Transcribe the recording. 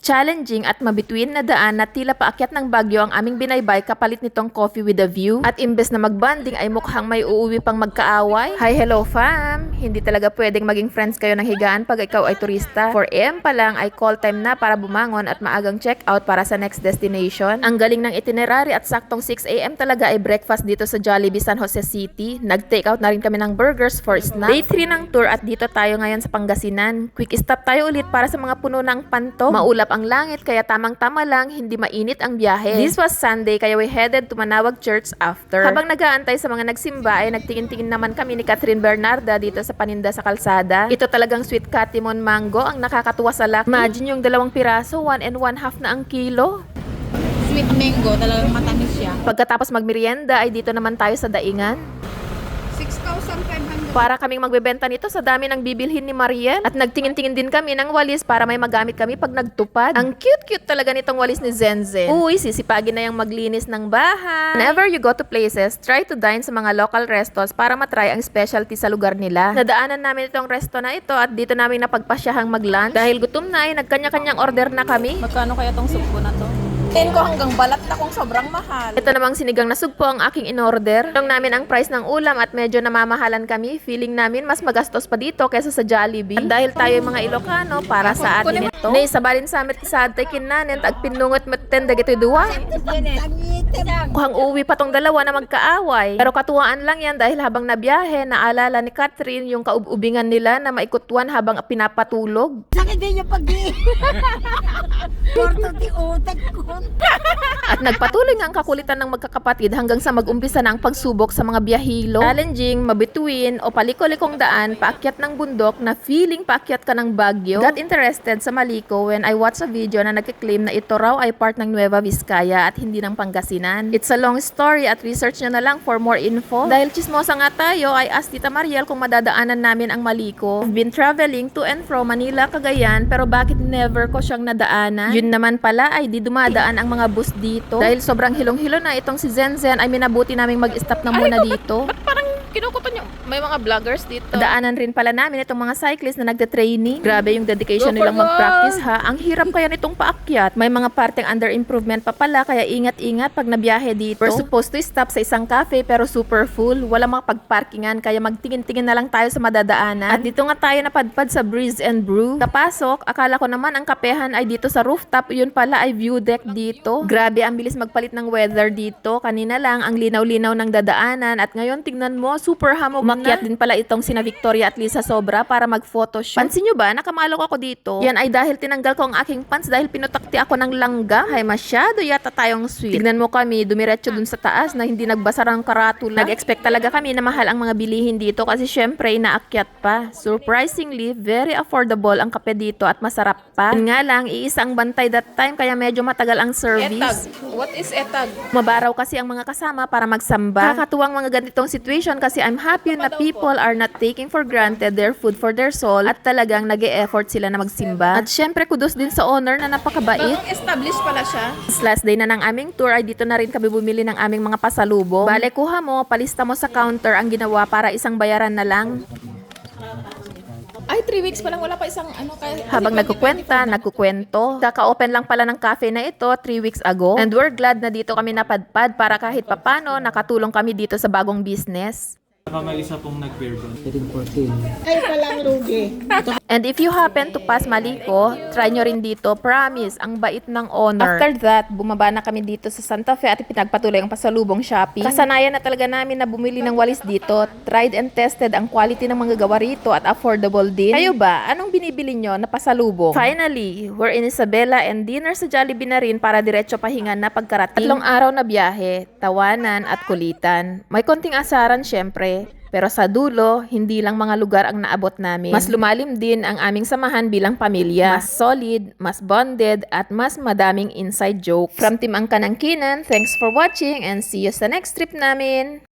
challenging at mabituin na daan na tila paakyat ng Baguio ang aming binaybay kapalit nitong coffee with a view. At imbes na magbanding ay mukhang may uuwi pang magkaaway. Hi, hello fam! Hindi talaga pwedeng maging friends kayo ng higaan pag ikaw ay turista. 4 AM pa lang ay call time na para bumangon at maagang check out para sa next destination. Ang galing ng itinerary at saktong 6 AM talaga ay breakfast dito sa Jollibee San Jose City. Nag-take out na rin kami ng burgers for snack. Day 3 ng tour at dito tayo ngayon sa Pangasinan. Quick stop tayo ulit para sa mga puno ng panto. Maulap ang langit kaya tamang-tama lang, hindi mainit ang biyahe. This was Sunday kaya we headed to Manawag Church after. Habang nag-aantay sa mga nagsimba ay nagtingin-tingin naman kami ni Catherine Bernarda dito sa paninda sa kalsada. Ito talagang sweet katimon mango ang nakakatuwa sa laki. Imagine yung 2 piraso, 1 1/2 na ang kilo. Sweet mango, talagang matamis siya. Pagkatapos magmerienda ay dito naman tayo sa daingan. 6,500. Para kaming magbebenta nito sa dami ng bibilhin ni Marian. At nagtingin-tingin din kami ng walis para may magamit kami pag nagtupad. Ang cute-cute talaga nitong walis ni Zenzen. Uy, sisipagin na yung maglinis ng bahay. Whenever you go to places, try to dine sa mga local restos para matry ang specialty sa lugar nila. Nadaanan namin itong resto na ito at dito namin napagpasyahang mag-lunch. Dahil gutom na ay nagkanya-kanyang order na kami. Magkano kaya tong sugpo na to? 10 ko hanggang balat na kung sobrang mahal. Ito namang sinigang na sugpo ang aking in-order. Tanong namin ang price ng ulam at medyo namamahalan kami. Feeling namin mas magastos pa dito kaysa sa Jollibee. At dahil tayo mga Ilocano, para sa atin ito. Nay, sabalin sa amin sa atay kinanin, tag pinungot matten dagito duwa. Kuhang uwi pa tong dalawa na magkaaway. Pero katuwaan lang yan dahil habang nabiyahe, naalala ni Catherine yung kaubingan nila na maikutwan habang pinapatulog. Sakit din yung pag-i. Porto di utak ko. At nagpatuloy nga ang kakulitan ng magkakapatid hanggang sa mag-umpisa na ang pagsubok sa mga biyahilo. Challenging, mabituin o palikolikong daan, paakyat ng bundok na feeling paakyat ka ng Baguio. Got interested sa Maliko when I watched a video na nagkiklaim na ito raw ay part ng Nueva Vizcaya at hindi ng Pangasinan. It's a long story at research nyo na lang for more info. Dahil chismosa nga tayo, ay ask Tita Mariel kung madadaanan namin ang Maliko. I've been traveling to and from Manila, Cagayan, pero bakit never ko siyang nadaanan? Yun naman pala ay di dumadaan ang mga bus dito. Dahil sobrang hilong-hilo na itong si Zenzen ay minabuti naming mag-stop na muna dito. Parang kinukutan yung may mga vloggers dito. Daanan rin pala namin itong mga cyclists na nagte-training. Grabe yung dedication nilang mag-practice ha. Ang hirap kaya nitong paakyat. May mga parteng under improvement pa pala kaya ingat-ingat pag nabiyahe dito. We're supposed to stop sa isang cafe pero super full. Wala mga pagparkingan kaya magtingin-tingin na lang tayo sa madadaanan. At dito nga tayo napadpad sa Breeze and Brew. Kapasok, akala ko naman ang kapehan ay dito sa rooftop. Yun pala ay view deck dito. Grabe ang bilis magpalit ng weather dito. Kanina lang ang linaw-linaw ng dadaanan at ngayon tingnan mo super hamog na. Umakyat din pala itong sina Victoria at Lisa Sobra para mag-photoshoot. Pansin nyo ba? Nakamalok ako dito. Yan ay dahil tinanggal ko ang aking pants dahil pinutakti ako ng langga. Ay masyado yata tayong sweet. Tignan mo kami, dumiretso dun sa taas na hindi nagbasa ng karatula. Nag-expect talaga kami na mahal ang mga bilihin dito kasi syempre inaakyat pa. Surprisingly, very affordable ang kape dito at masarap pa. Yun nga lang, iisa ang bantay that time kaya medyo matagal ang service. Etag. What is etag? Mabaraw kasi ang mga kasama para magsamba. Kakatuwang mga ganitong situation kasi I'm happy na people are not taking for granted their food for their soul at talagang nag-e-effort sila na magsimba. At syempre kudos din sa owner na napakabait. Bagong established pala siya. Last day na ng aming tour ay dito na rin kami bumili ng aming mga pasalubong. Bale, kuha mo, palista mo sa counter ang ginawa para isang bayaran na lang. Ay, 3 weeks pa lang. Wala pa isang ano. Habang nagkukwento. Kaka-open lang pala ng cafe na ito 3 weeks ago. And we're glad na dito kami napadpad para kahit papano nakatulong kami dito sa bagong business. Saka may isa pong nag-bear doon. Kayo palang lugi. And if you happen to pass Maliko, try nyo rin dito. Promise, ang bait ng owner. After that, bumaba na kami dito sa Santa Fe at pinagpatuloy ang pasalubong shopping. Kasanayan na talaga namin na bumili ng walis dito. Tried and tested ang quality ng mga gawa rito at affordable din. Kayo ba? Anong binibili nyo na pasalubong? Finally, we're in Isabela and dinner sa Jollibee na rin para diretso pahingan na pagkarating. 3 araw na biyahe, tawanan at kulitan. May konting asaran syempre. Pero sa dulo, hindi lang mga lugar ang naabot namin. Mas lumalim din ang aming samahan bilang pamilya. Mas solid, mas bonded, at mas madaming inside jokes. From Team Angkanangkinan, thanks for watching and see you sa next trip namin!